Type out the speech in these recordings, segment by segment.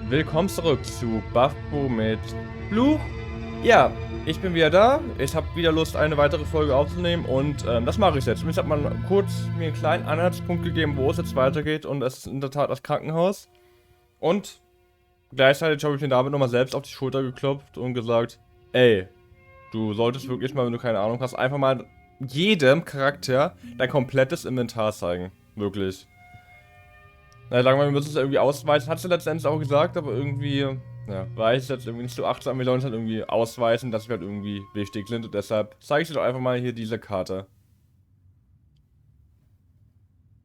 Willkommen zurück zu Baphomets Fluch. Ja, ich bin wieder da. Ich habe wieder Lust, eine weitere Folge aufzunehmen und das mache ich jetzt. Ich habe mal kurz mir einen kleinen Anhaltspunkt gegeben, wo es jetzt weitergeht, und es ist in der Tat das Krankenhaus. Und gleichzeitig habe ich mir damit nochmal selbst auf die Schulter geklopft und gesagt, ey, du solltest wirklich mal, wenn du keine Ahnung hast, einfach mal jedem Charakter dein komplettes Inventar zeigen. Wirklich. Na, sagen wir, wir müssen es irgendwie ausweisen. Hat sie letztendlich auch gesagt, aber irgendwie, ja, war ich jetzt irgendwie nicht so achtsam. Wir sollen es halt irgendwie ausweisen, dass wir halt irgendwie wichtig sind. Und deshalb zeige ich dir doch einfach mal hier diese Karte.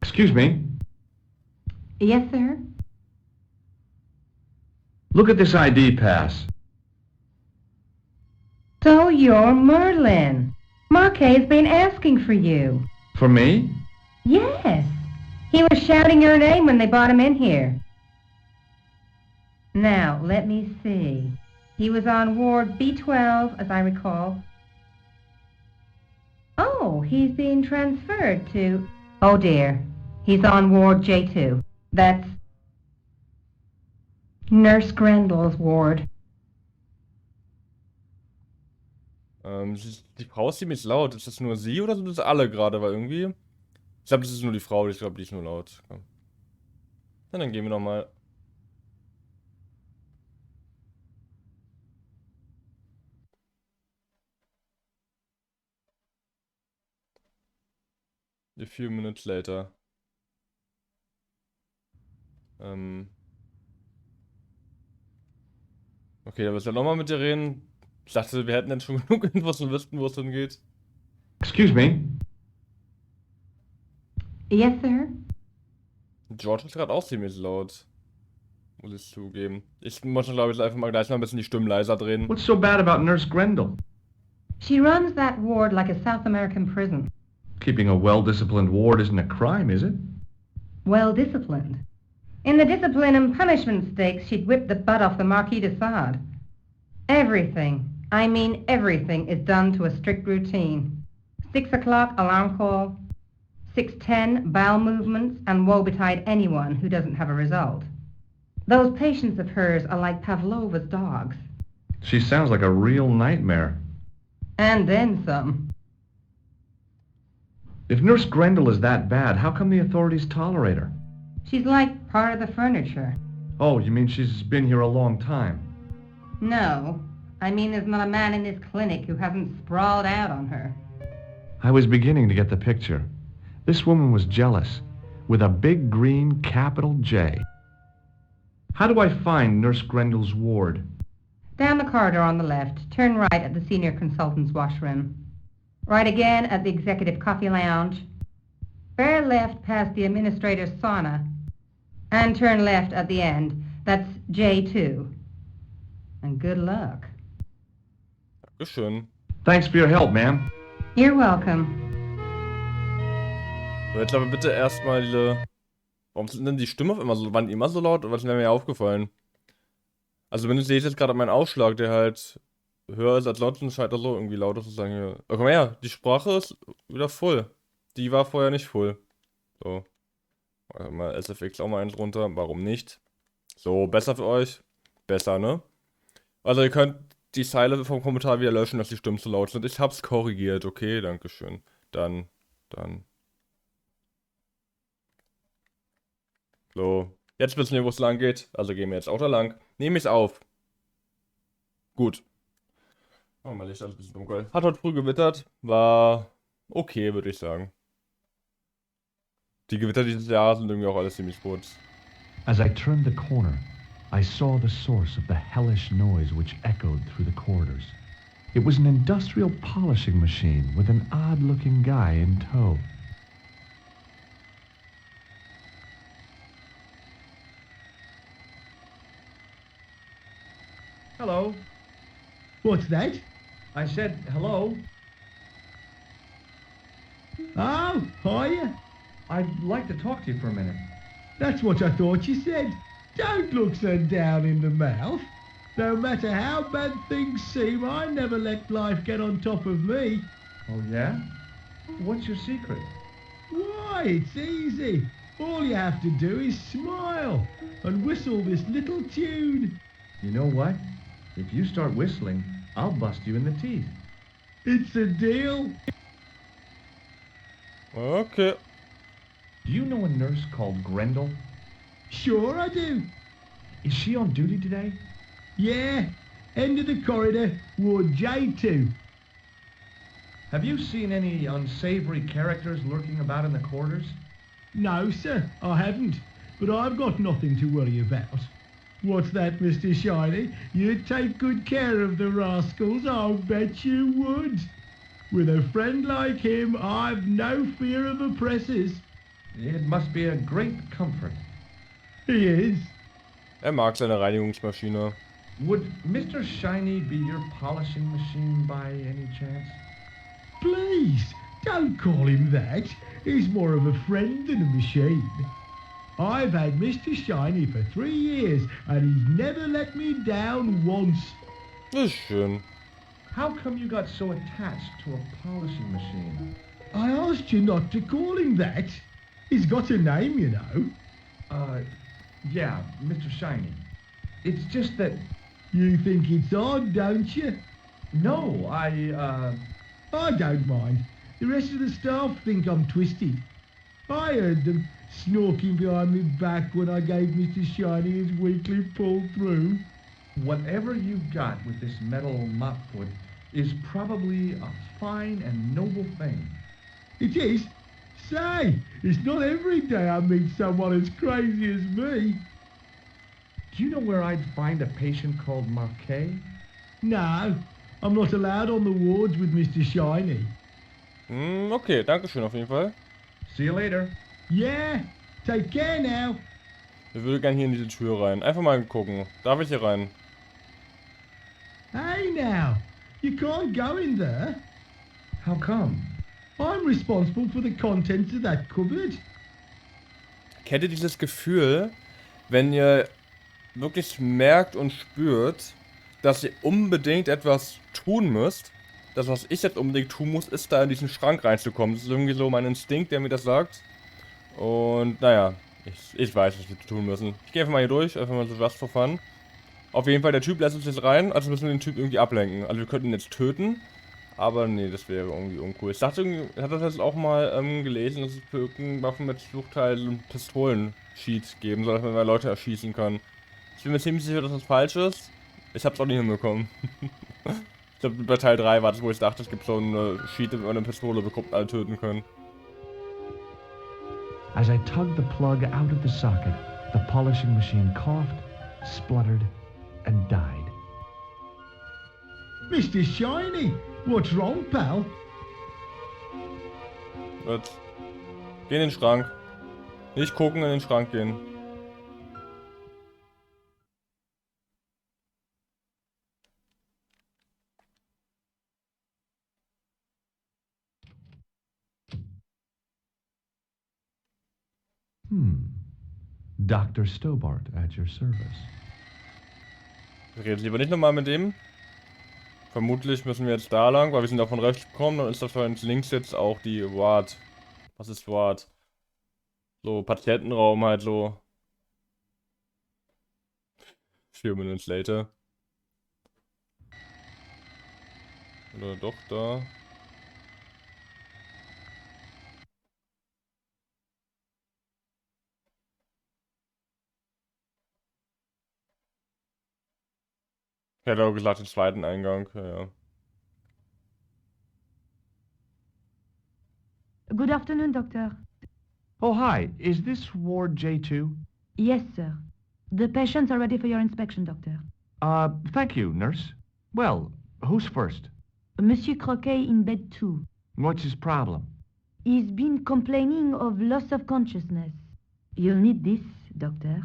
Excuse me. Yes, sir? Look at this ID pass. So you're Merlin. Marquet's been asking for you. For me? Yes. He was shouting your name when they brought him in here. Now, let me see. He was on Ward B12, as I recall. Oh, he's being transferred to... Oh, dear. He's on Ward J2. That's Nurse Grendel's ward. Die Frau ist ziemlich laut. Ist das nur sie oder sind das alle gerade? Weil irgendwie... Ich glaube, das ist nur die Frau. Ich glaube, die ist nur laut. Ja. Na, dann gehen wir nochmal. A few minutes later. Okay, da wirst du ja nochmal mit dir reden. Ich dachte, wir hätten jetzt schon genug Infos und wüssten, wo es hingeht. Excuse me. Yes, sir? George ist gerade auch ziemlich laut. Muss ich zugeben. Ich muss, glaube ich, einfach mal gleich mal ein bisschen die Stimmen leiser drehen. What's so bad about Nurse Grendel? She runs that ward like a South American prison. Keeping a well-disciplined ward isn't a crime, is it? Well-disciplined. In the discipline and punishment stakes, she'd whip the butt off the Marquis de Sade. Everything, I mean everything, is done to a strict routine. 6 o'clock alarm call, 6:10 bowel movements, and woe betide anyone who doesn't have a result. Those patients of hers are like Pavlova's dogs. She sounds like a real nightmare. And then some. If Nurse Grendel is that bad, how come the authorities tolerate her? She's like part of the furniture. Oh, you mean she's been here a long time? No, I mean there's not a man in this clinic who hasn't sprawled out on her. I was beginning to get the picture. This woman was jealous, with a big green capital J. How do I find Nurse Grendel's ward? Down the corridor on the left, turn right at the senior consultant's washroom. Right again at the executive coffee lounge. Bear left past the administrator's sauna. And turn left at the end. That's J2. And good luck. Dankeschön. Thanks for your help, ma'am. You're welcome. So, jetzt aber bitte erstmal diese... Warum sind denn die Stimmen auf immer so, waren die immer so laut? Was ist mir aufgefallen? Also zumindest sehe ich jetzt gerade meinen Aufschlag, der halt höher ist als sonst, und scheint er so irgendwie lauter zu sein hier. Oh, guck mal her, die Sprache ist wieder voll. Die war vorher nicht voll. So. Mal SFX auch mal eins runter. Warum nicht? So, besser für euch. Besser, ne? Also ihr könnt die Zeile vom Kommentar wieder löschen, dass die Stimmen zu laut sind. Ich hab's korrigiert, okay, dankeschön. Dann. So, jetzt wissen wir, wo es lang geht. Also gehen wir jetzt auch da lang. Nehme ich's auf. Gut. Oh, mal Licht, alles ein bisschen dunkel. Hat heute früh gewittert. War okay, würde ich sagen. Die Gewitter dieses Jahr sind irgendwie auch alles ziemlich kurz. As I turned the corner, I saw the source of the hellish noise which echoed through the corridors. It was an industrial polishing machine with an odd-looking guy in tow. Hello. What's that? I said hello. Oh, hiya. I'd like to talk to you for a minute. That's what I thought you said. Don't look so down in the mouth. No matter how bad things seem, I never let life get on top of me. Oh, yeah? What's your secret? Why, it's easy. All you have to do is smile and whistle this little tune. You know what? If you start whistling, I'll bust you in the teeth. It's a deal. Okay. Do you know a nurse called Grendel? Sure I do. Is she on duty today? Yeah, end of the corridor, ward J2. Have you seen any unsavory characters lurking about in the corridors? No, sir, I haven't. But I've got nothing to worry about. What's that, Mr. Shiny? You'd take good care of the rascals, I'll bet you would. With a friend like him, I've no fear of oppressors. It must be a great comfort. He is. Mag seine Reinigungsmaschine. Would Mr. Shiny be your polishing machine by any chance? Please, don't call him that. He's more of a friend than a machine. I've had Mr. Shiny for 3 years, and he's never let me down once. Das ist schön. How come you got so attached to a polishing machine? I asked you not to call him that. He's got a name, you know. Yeah, Mr. Shiny. It's just that... You think it's odd, don't you? No, I don't mind. The rest of the staff think I'm twisted. I heard them snorking behind my back when I gave Mr. Shiny his weekly pull through. Whatever you've got with this metal mop foot is probably a fine and noble thing. It is? Say, it's not every day I meet someone as crazy as me. Do you know where I'd find a patient called Marquet? No, I'm not allowed on the wards with Mr. Shiny. Okay, danke schön auf jeden Fall. See you later. Yeah, take care now. Ich würde gerne hier in diese Tür rein. Einfach mal gucken. Darf ich hier rein? Hey now, you can't go in there. How come? I'm responsible for the contents of that cupboard. Kennt ihr dieses Gefühl, wenn ihr wirklich merkt und spürt, dass ihr unbedingt etwas tun müsst? Das, was ich jetzt unbedingt tun muss, ist da in diesen Schrank reinzukommen. Das ist irgendwie so mein Instinkt, der mir das sagt. Und naja, ich weiß, was wir tun müssen. Ich gehe einfach mal hier durch, einfach mal so was for fun. Auf jeden Fall, der Typ lässt uns jetzt rein, also müssen wir den Typ irgendwie ablenken. Also wir könnten ihn jetzt töten, aber nee, das wäre irgendwie uncool. Ich dachte, ich hatte das jetzt auch mal gelesen, dass es für irgendeinen Baphomets-Fluchteil so einen Pistolen-Cheat geben soll, dass man mal Leute erschießen kann. Ich bin mir ziemlich sicher, dass das falsch ist. Ich hab's auch nicht hinbekommen. Ich glaube, bei Teil 3 war das, wo ich dachte, es gibt so eine Cheat, wenn man eine Pistole bekommt und alle töten können. As I tugged the plug out of the socket, the polishing machine coughed, spluttered, and died. Mr. Shiny, what's wrong, pal? Gut. Geh in den Schrank. Nicht gucken, in den Schrank gehen. Dr. Stobbart at your service. Ich rede lieber nicht nochmal mit dem. Vermutlich müssen wir jetzt da lang, weil wir sind da von rechts gekommen. Dann ist da von links jetzt auch die Ward. Was ist Ward? So, Patientenraum halt so. 4 Minuten later. Oder doch da. Ich hätte auch gesagt, den zweiten Eingang, ja. Good afternoon, Doctor. Oh, hi. Is this Ward J2? Yes, sir. The patients are ready for your inspection, Doctor. Thank you, nurse. Well, who's first? Monsieur Croquet in bed 2. What's his problem? He's been complaining of loss of consciousness. You'll need this, Doctor.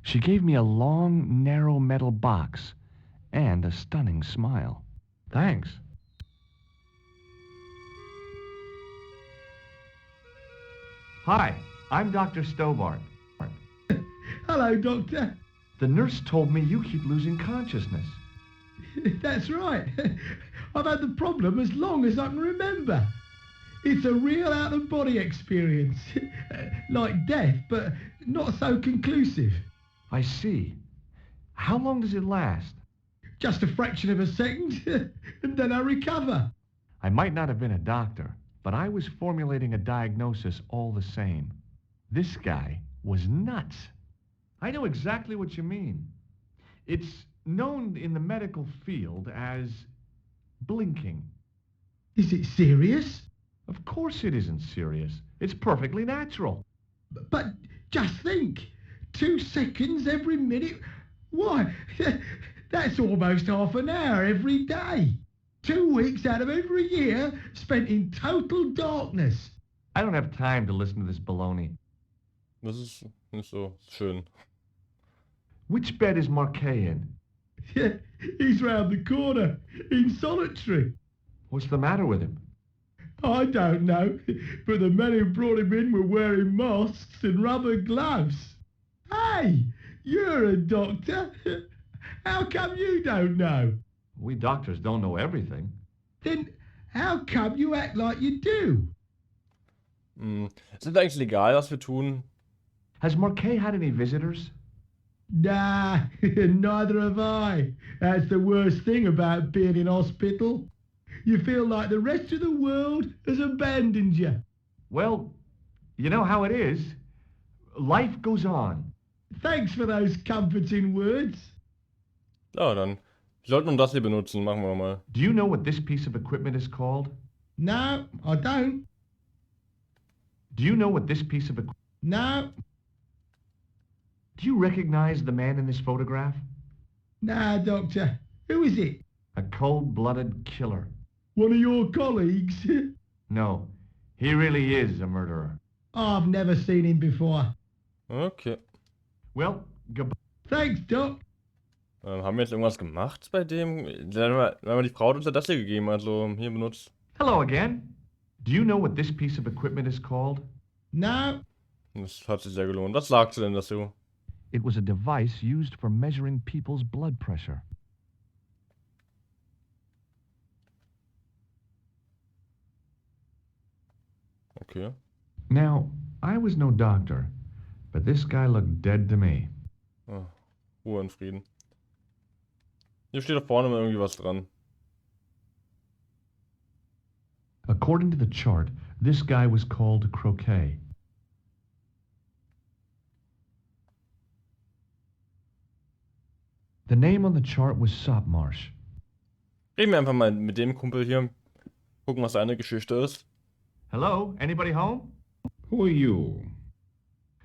She gave me a long, narrow metal box and a stunning smile. Thanks. Hi, I'm Dr. Stobbart. Hello, Doctor. The nurse told me you keep losing consciousness. That's right. I've had the problem as long as I can remember. It's a real out-of-body experience. Like death, but not so conclusive. I see. How long does it last? Just a fraction of a second, and then I recover. I might not have been a doctor, but I was formulating a diagnosis all the same. This guy was nuts. I know exactly what you mean. It's known in the medical field as blinking. Is it serious? Of course it isn't serious. It's perfectly natural. But just think, 2 seconds every minute. Why, that's almost half an hour every day. 2 weeks out of every year spent in total darkness. I don't have time to listen to this baloney. Das ist nicht so schön. Which bed is Marquet in? He's round the corner, in solitary. What's the matter with him? I don't know, but the men who brought him in were wearing masks and rubber gloves. Hey, you're a doctor. How come you don't know? We doctors don't know everything. Then how come you act like you do? Ist es eigentlich legal, was wir tun? Has Marquet had any visitors? Nah, neither have I. That's the worst thing about being in hospital. You feel like the rest of the world has abandoned you. Well, you know how it is. Life goes on. Thanks for those comforting words. Ja, dann. Wir sollten das hier benutzen. Machen wir mal. Do you know what this piece of equipment is called? No, I don't. Do you know what this piece of equipment... No, Do you recognize the man in this photograph? nah, Doctor. Who is it? A cold-blooded killer. One of your colleagues? No, he really is a murderer. I've never seen him before. Okay. Well, goodbye. Thanks, Doc. Haben wir jetzt irgendwas gemacht bei dem? Weil die Frau hat uns ja das hier gegeben, also hier benutzt. Hello again. Do you know what this piece of equipment is called? No, Das hat sich sehr gelohnt. Was sagst du denn dazu? It was a device used for measuring people's blood pressure. Okay. Now, I was no doctor, but this guy looked dead to me. Ah, Ruhe und Frieden. Hier steht da vorne mal irgendwie was dran. According to the chart, this guy was called Croquet. The name on the chart was Stobbart. Reden wir einfach mal mit dem Kumpel hier. Gucken, was seine Geschichte ist. Hello, anybody home? Who are you?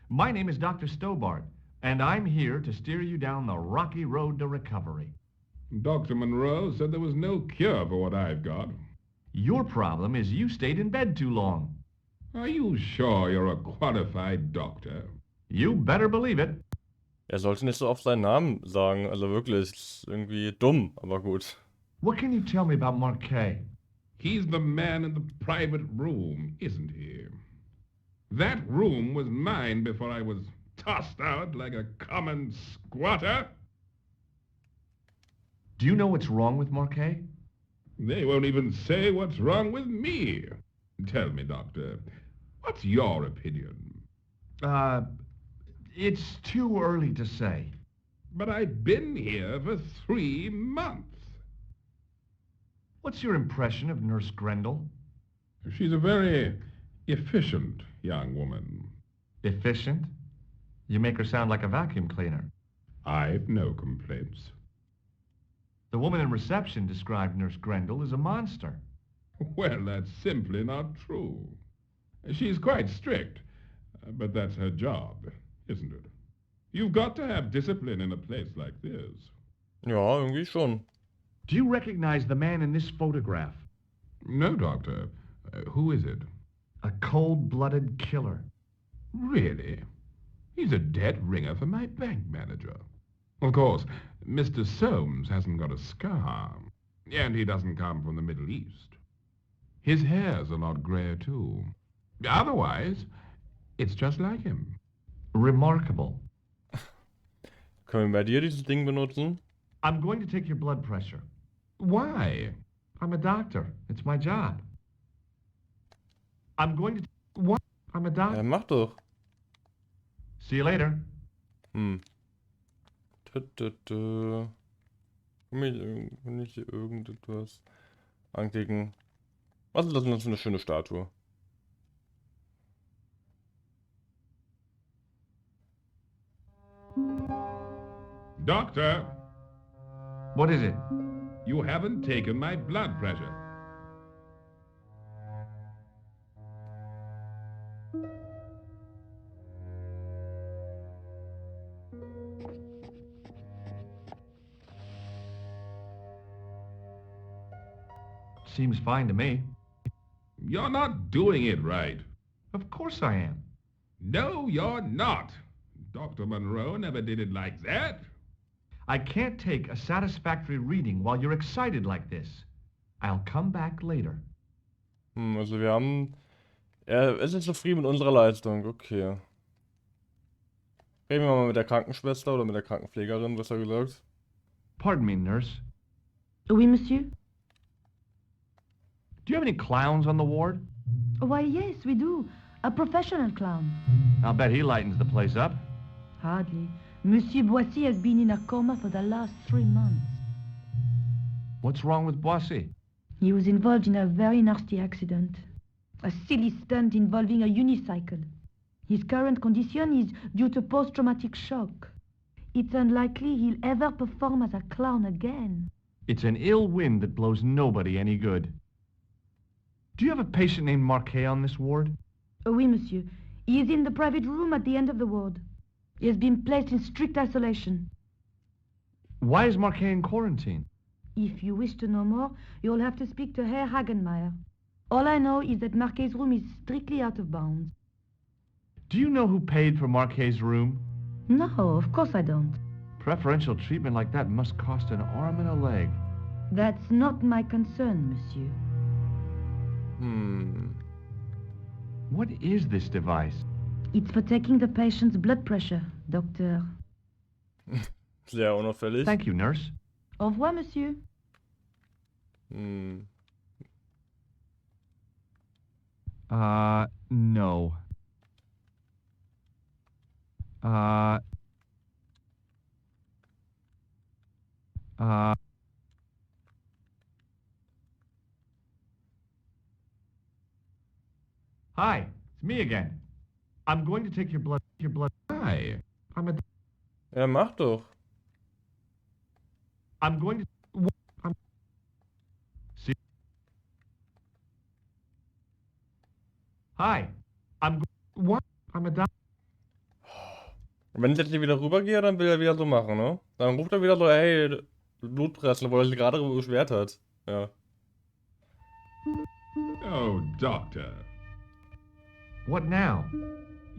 My name is Dr. Stobbart, and I'm here to steer you down the rocky road to recovery. Dr. Monroe said there was no cure for what I've got. Your problem is you stayed in bed too long. Are you sure you're a qualified doctor? You better believe it. Er sollte nicht so oft seinen Namen sagen. Also wirklich, ist irgendwie dumm, aber gut. What can you tell me about Marquet? He's the man in the private room, isn't he? That room was mine before I was tossed out like a common squatter. Do you know what's wrong with Marquet? They won't even say what's wrong with me. Tell me, Doctor, what's your opinion? It's too early to say. But I've been here for 3 months. What's your impression of Nurse Grendel? She's a very efficient young woman. Efficient? You make her sound like a vacuum cleaner. I've no complaints. The woman in reception described Nurse Grendel as a monster. Well, that's simply not true. She's quite strict, but that's her job, isn't it? You've got to have discipline in a place like this. Ja, irgendwie schon. Do you recognize the man in this photograph? No, Doctor. Who is it? A cold-blooded killer. Really? He's a dead ringer for my bank manager. Of course, Mr. Soames hasn't got a scar, and he doesn't come from the Middle East. His hair's a lot grayer, too. Otherwise, it's just like him. Remarkable. Können wir bei dir dieses Ding benutzen? I'm going to take your blood pressure. Why? I'm a doctor. It's my job. I'm going to... What? I'm a doctor. Ja, mach doch. See you later. Hm. Kann ich hier irgendetwas anklicken? Was ist das denn für eine schöne Statue? Doctor, What is it? you haven't taken my blood pressure. Seems fine to me. You're not doing it right. Of course I am. No, you're not. Dr. Monroe never did it like that. I can't take a satisfactory reading while you're excited like this. I'll come back later. Also wir haben... Er ist nicht zufrieden mit unserer Leistung, okay. Reden wir mal mit der Krankenschwester oder mit der Krankenpflegerin, besser gesagt. Pardon me, nurse. Oui, monsieur? Do you have any clowns on the ward? Why, yes, we do. A professional clown. I'll bet he lightens the place up. Hardly. Monsieur Boissy has been in a coma for the last 3 months. What's wrong with Boissy? He was involved in a very nasty accident. A silly stunt involving a unicycle. His current condition is due to post-traumatic shock. It's unlikely he'll ever perform as a clown again. It's an ill wind that blows nobody any good. Do you have a patient named Marquet on this ward? Oui, monsieur. He is in the private room at the end of the ward. He has been placed in strict isolation. Why is Marquet in quarantine? If you wish to know more, you'll have to speak to Herr Hagenmeier. All I know is that Marquet's room is strictly out of bounds. Do you know who paid for Marquet's room? No, of course I don't. Preferential treatment like that must cost an arm and a leg. That's not my concern, monsieur. What is this device? It's for taking the patient's blood pressure, doctor. Sehr unauffällig. Thank you, nurse. Au revoir, monsieur. No. Hi, it's me again. I'm going to take your blood. Hi, I'm a... Ja, mach doch. I'm going to... See... Hi, What? I'm a doctor. Wenn ich jetzt hier wieder rübergehe, dann will er wieder so machen, ne? Dann ruft er wieder so, hey, Blutpressen, wo er sich gerade darüber beschwert hat. Ja. Oh, doctor. What now?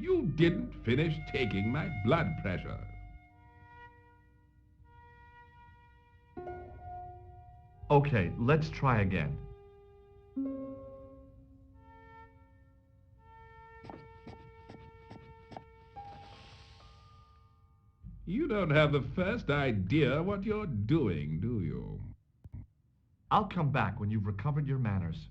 You didn't finish taking my blood pressure. Okay, let's try again. You don't have the first idea what you're doing, do you? I'll come back when you've recovered your manners.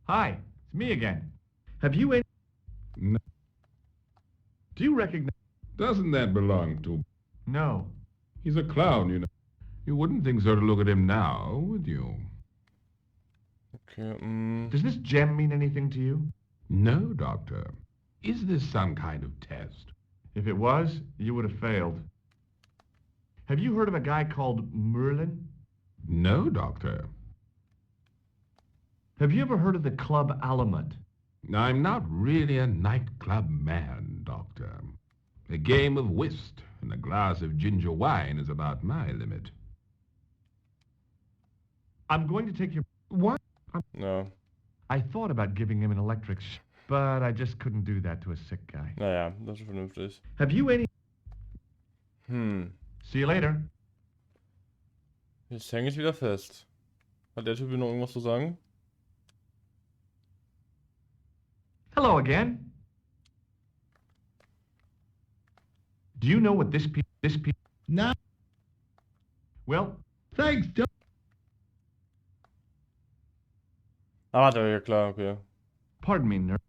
Hi, it's me again. Have you any... No. Do you recognize... Doesn't that belong to... No. He's a clown, you know. You wouldn't think so to look at him now, would you? Okay, Does this gem mean anything to you? No, doctor. Is this some kind of test? If it was, you would have failed. Have you heard of a guy called Merlin? No, doctor. Have you ever heard of the Club Alamut? I'm not really a nightclub man, doctor. A game of whist and a glass of ginger wine is about my limit. I'm going to take your... What? no. I thought about giving him an electric but I just couldn't do that to a sick guy. Naja, das ist vernünftig. Have you any... See you later. Jetzt hänge ich wieder fest. Hat der Typ noch irgendwas zu sagen? Hello again. Do you know what this piece... No. Well, Thanks, Doc. Ah, warte, ja klar, okay. pardon me, nurse.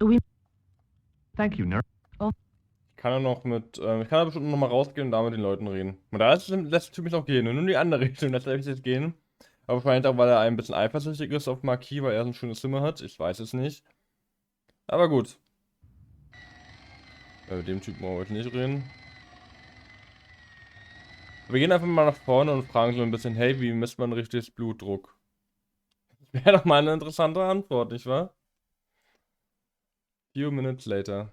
Oui. Thank you, nurse. Ich kann ja noch mit, ich kann da bestimmt noch mal rausgehen und da mit den Leuten reden. Und da lässt der Typ mich auch gehen, und nur in die andere Richtung lässt er mich jetzt gehen. Aber wahrscheinlich auch, weil er ein bisschen eifersüchtig ist auf Marquis, weil er so ein schönes Zimmer hat. Ich weiß es nicht. Aber gut. Mit dem Typen wollen wir heute nicht reden. Wir gehen einfach mal nach vorne und fragen so ein bisschen, hey, wie misst man richtig Blutdruck? Das wäre doch mal eine interessante Antwort, nicht wahr? Few minutes later.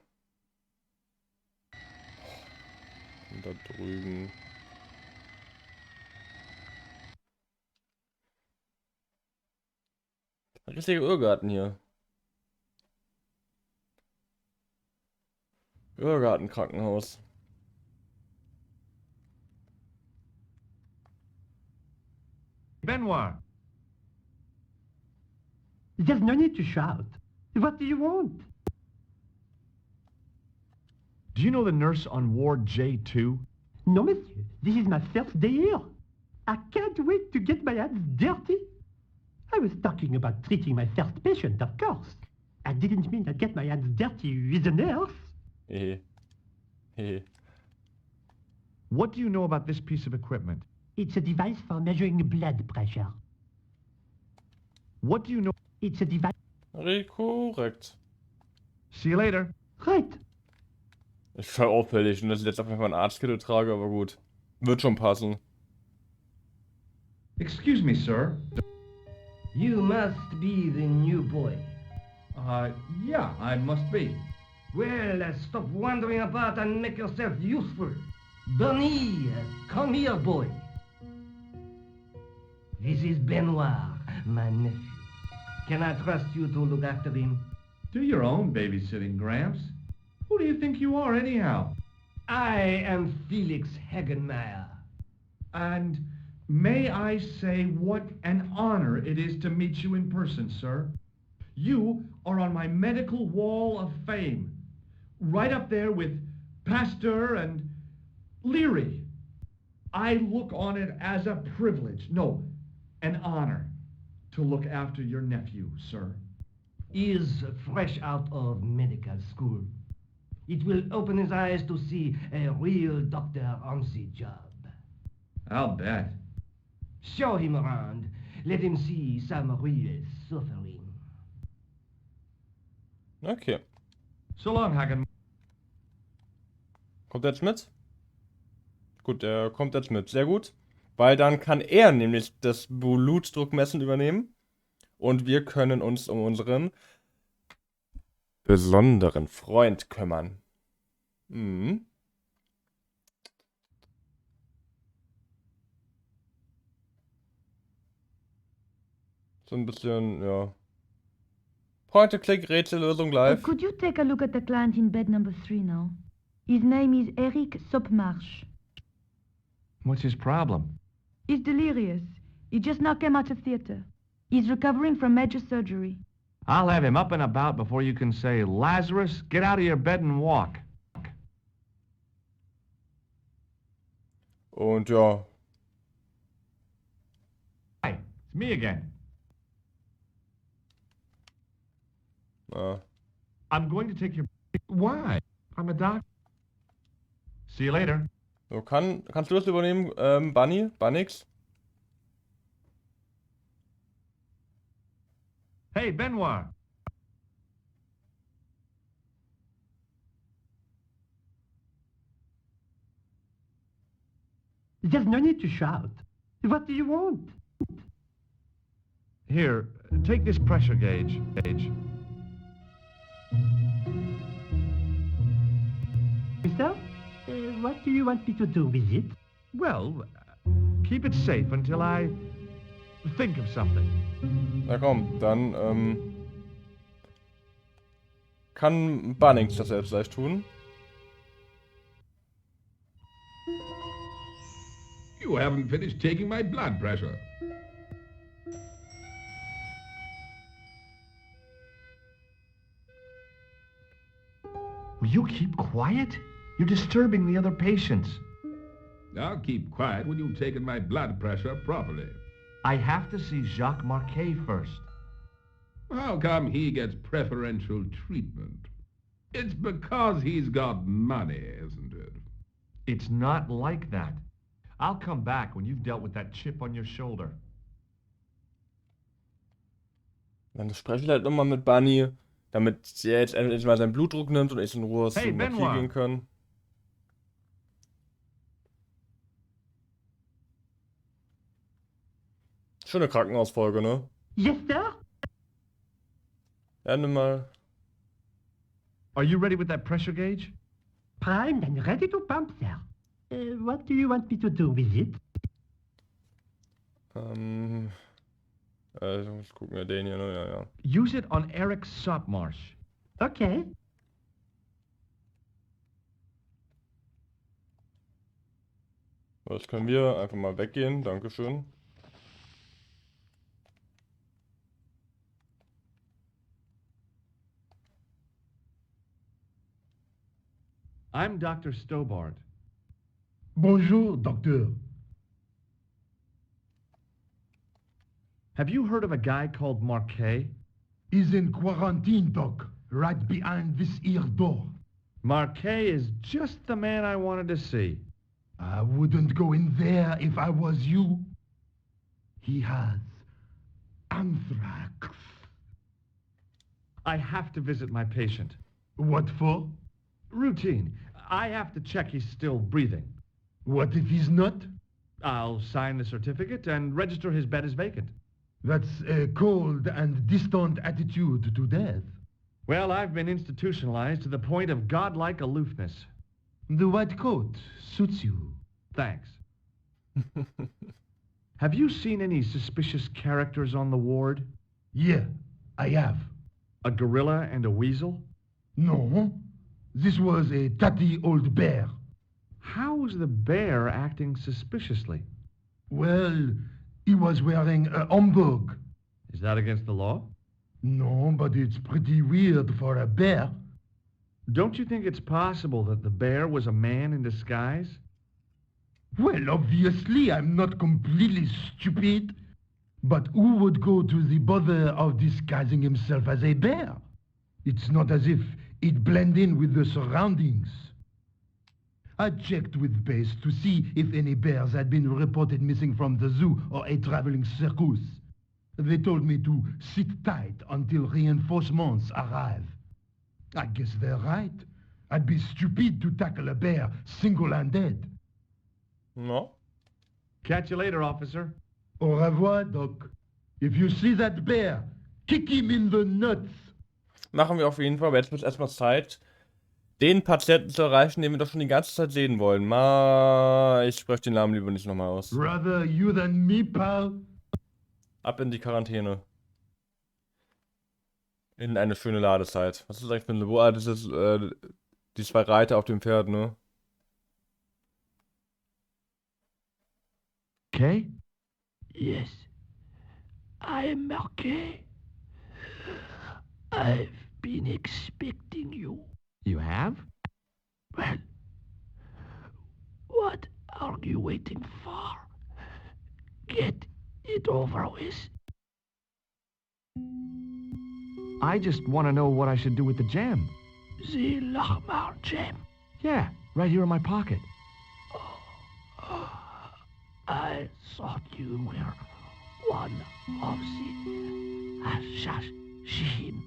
Und da drüben. Ein richtiger Irrgarten hier. Irrgarten-Krankenhaus. Benoit. There's no need to shout. What do you want? Do you know the nurse on Ward J2? No, monsieur. This is my first day here. I can't wait to get my hands dirty. I was talking about treating my first patient, of course. I didn't mean I'd get my hands dirty with a nurse. Hehe. Hehe. What do you know about this piece of equipment? It's a device for measuring blood pressure. What do you know? It's a device... Korrekt. See you later. Right. Ist voll auffällig, und dass ich jetzt auf jeden Fall einen Arztkittel trage, aber gut. Wird schon passen. Excuse me, sir. You must be the new boy. Yeah, I must be. Well, stop wandering about and make yourself useful. Bunny, come here, boy. This is Benoit, my nephew. Can I trust you to look after him? Do your own babysitting, Gramps. Who do you think you are, anyhow? I am Felix Hagenmeyer. And may I say what an honor it is to meet you in person, sir. You are on my medical wall of fame, right up there with Pasteur and Leary. I look on it as a privilege, no, an honor, to look after your nephew, sir. He is fresh out of medical school. It will open his eyes to see a real doctor on the job. I'll bet. Show him around. Let him see some real suffering. Okay. So long, Hagen. Kommt er jetzt mit? Gut, er kommt jetzt mit. Sehr gut. Weil dann kann er nämlich das Blutdruckmessen übernehmen. Und wir können uns um unseren besonderen Freund kümmern. Mhm. So ein bisschen, ja. Point-and-Click-Rätsellösung live. Could you take a look at the client in bed number 3 now? His name is Eric Sopmarsh. What's his problem? He's delirious. He just now came out of theater. He's recovering from major surgery. I'll have him up and about before you can say, Lazarus, get out of your bed and walk. Und ja. Hi, it's me again. I'm going to take your... Why? I'm a doctor. See you later. So, kannst du das übernehmen, Bunnix? Hey, Benoit. There's no need to shout. What do you want? Here, take this pressure gauge. Mister, what do you want me to do with it? Well, keep it safe until I think of something. Na komm, dann kann Bunnix das selbst gleich tun. You haven't finished taking my blood pressure. Will you keep quiet? You're disturbing the other patients. I'll keep quiet when you've taken my blood pressure properly. I have to see Jacques Marquet first. How come he gets preferential treatment? It's because he's got money, isn't it? It's not like that. I'll come back when you've dealt with that chip on your shoulder. Dann spreche ich halt nochmal mit Bunny, damit er jetzt endlich mal seinen Blutdruck nimmt und ich in Ruhe zu Marquet gehen kann. Schöne Krankenhausfolge, ne? Yes, sir? Ja, nimm mal. Are you ready with that pressure gauge? Primed and ready to pump, sir. What do you want me to do with it? Ich guck mir den hier, ne? Ja. Use it on Eric Sopmarsh. Okay. Das können wir einfach mal weggehen, dankeschön. I'm Dr. Stobbart. Bonjour, docteur. Have you heard of a guy called Marquet? He's in quarantine, doc, right behind this here door. Marquet is just the man I wanted to see. I wouldn't go in there if I was you. He has anthrax. I have to visit my patient. What for? Routine. I have to check he's still breathing. What if he's not? I'll sign the certificate and register his bed as vacant. That's a cold and distant attitude to death. Well, I've been institutionalized to the point of godlike aloofness. The white coat suits you. Thanks. Have you seen any suspicious characters on the ward? Yeah, I have. A gorilla and a weasel? No, this was a tatty old bear. How is the bear acting suspiciously? Well, he was wearing a homburg. Is that against the law? No, but it's pretty weird for a bear. Don't you think it's possible that the bear was a man in disguise? Well, obviously, I'm not completely stupid. But who would go to the bother of disguising himself as a bear? It's not as if he'd blend in with the surroundings. I checked with base to see if any bears had been reported missing from the zoo or a traveling circus. They told me to sit tight until reinforcements arrive. I guess they're right. I'd be stupid to tackle a bear single-handed. No. Catch you later, officer. Au revoir, Doc. If you see that bear, kick him in the nuts. Machen wir auf jeden Fall, aber jetzt wird erstmal Zeit, den Patienten zu erreichen, den wir doch schon die ganze Zeit sehen wollen. Ich spreche den Namen lieber nicht nochmal aus. Rather you than me, pal. Ab in die Quarantäne. In eine schöne Ladezeit. Was ist das eigentlich für ein Labor? Ah, das ist die zwei Reiter auf dem Pferd, ne? Okay? Yes, I am Marquet. I've been expecting you. You have? Well, what are you waiting for? Get it over with. I just want to know what I should do with the gem. The Lahmar gem. Yeah, right here in my pocket. I thought you were one of the Assassinen.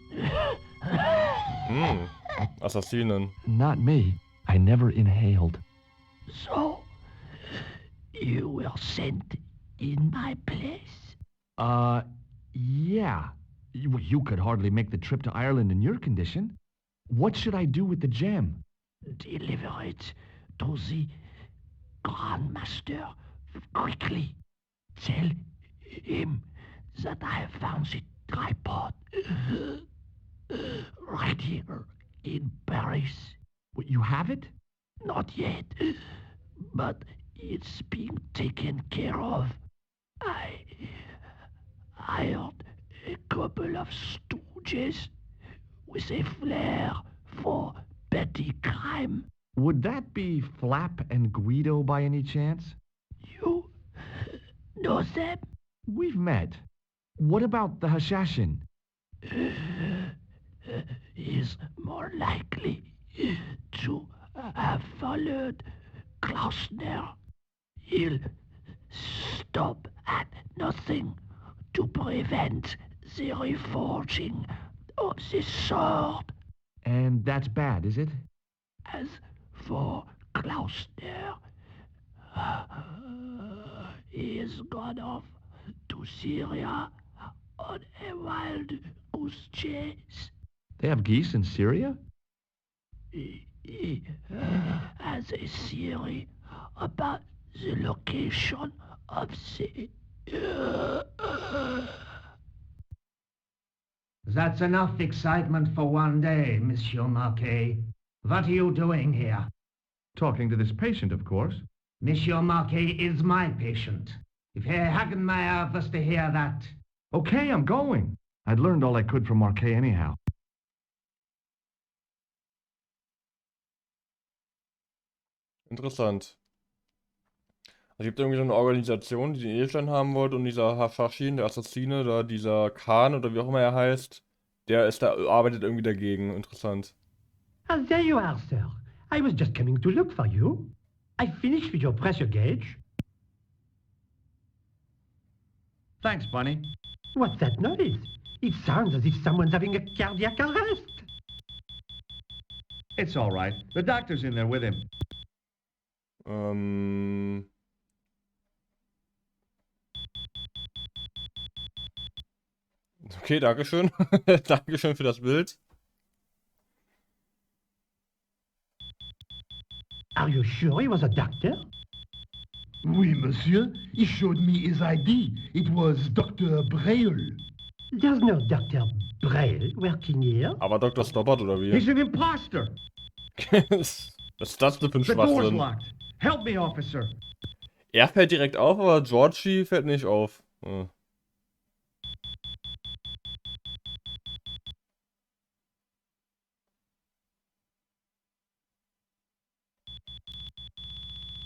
Assassinen. Not me. I never inhaled. So, you were sent in my place? Yeah. You could hardly make the trip to Ireland in your condition. What should I do with the gem? Deliver it to the Grandmaster quickly. Tell him that I have found the tripod right here in Paris. What, you have it? Not yet, but it's being taken care of. I hired a couple of stooges with a flair for petty crime. Would that be Flap and Guido by any chance? You know them? We've met. What about the Hashashin? Is more likely to have followed Klausner. He'll stop at nothing to prevent the reforging of the sword. And that's bad, is it? As for Klausner, he has gone off to Syria on a wild goose chase. They have geese in Syria? He has a theory about the location of the... That's enough excitement for one day, Monsieur Marquet. What are you doing here? Talking to this patient, of course. Monsieur Marquet is my patient. If Herr Hagenmeier was to hear that... Okay, I'm going. I'd learned all I could from Marquet anyhow. Interessant. Also es gibt irgendwie so eine Organisation, die den Edelstein haben wollte und dieser Hashashin, der Assassine, da dieser Khan oder wie auch immer er heißt, der ist da, arbeitet irgendwie dagegen. Interessant. Ah, there you are, sir. I was just coming to look for you. I finished with your pressure gauge. Thanks, Bunny. What's that noise? It sounds as if someone's having a cardiac arrest. It's all right. The doctor's in there with him. Okay, dankeschön. Dankeschön für das Bild. Are you sure he was a doctor? Oui, monsieur. He showed me his ID. It was Dr. Braille. There's no Dr. Braille working here. Aber Dr. Stobbart oder wie? He's an imposter. Was ist das denn für ein The door's Schwachsinn? locked. Help me, officer. Er fällt direkt auf, aber Georgie fällt nicht auf. Hm.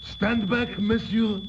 Stand back, monsieur.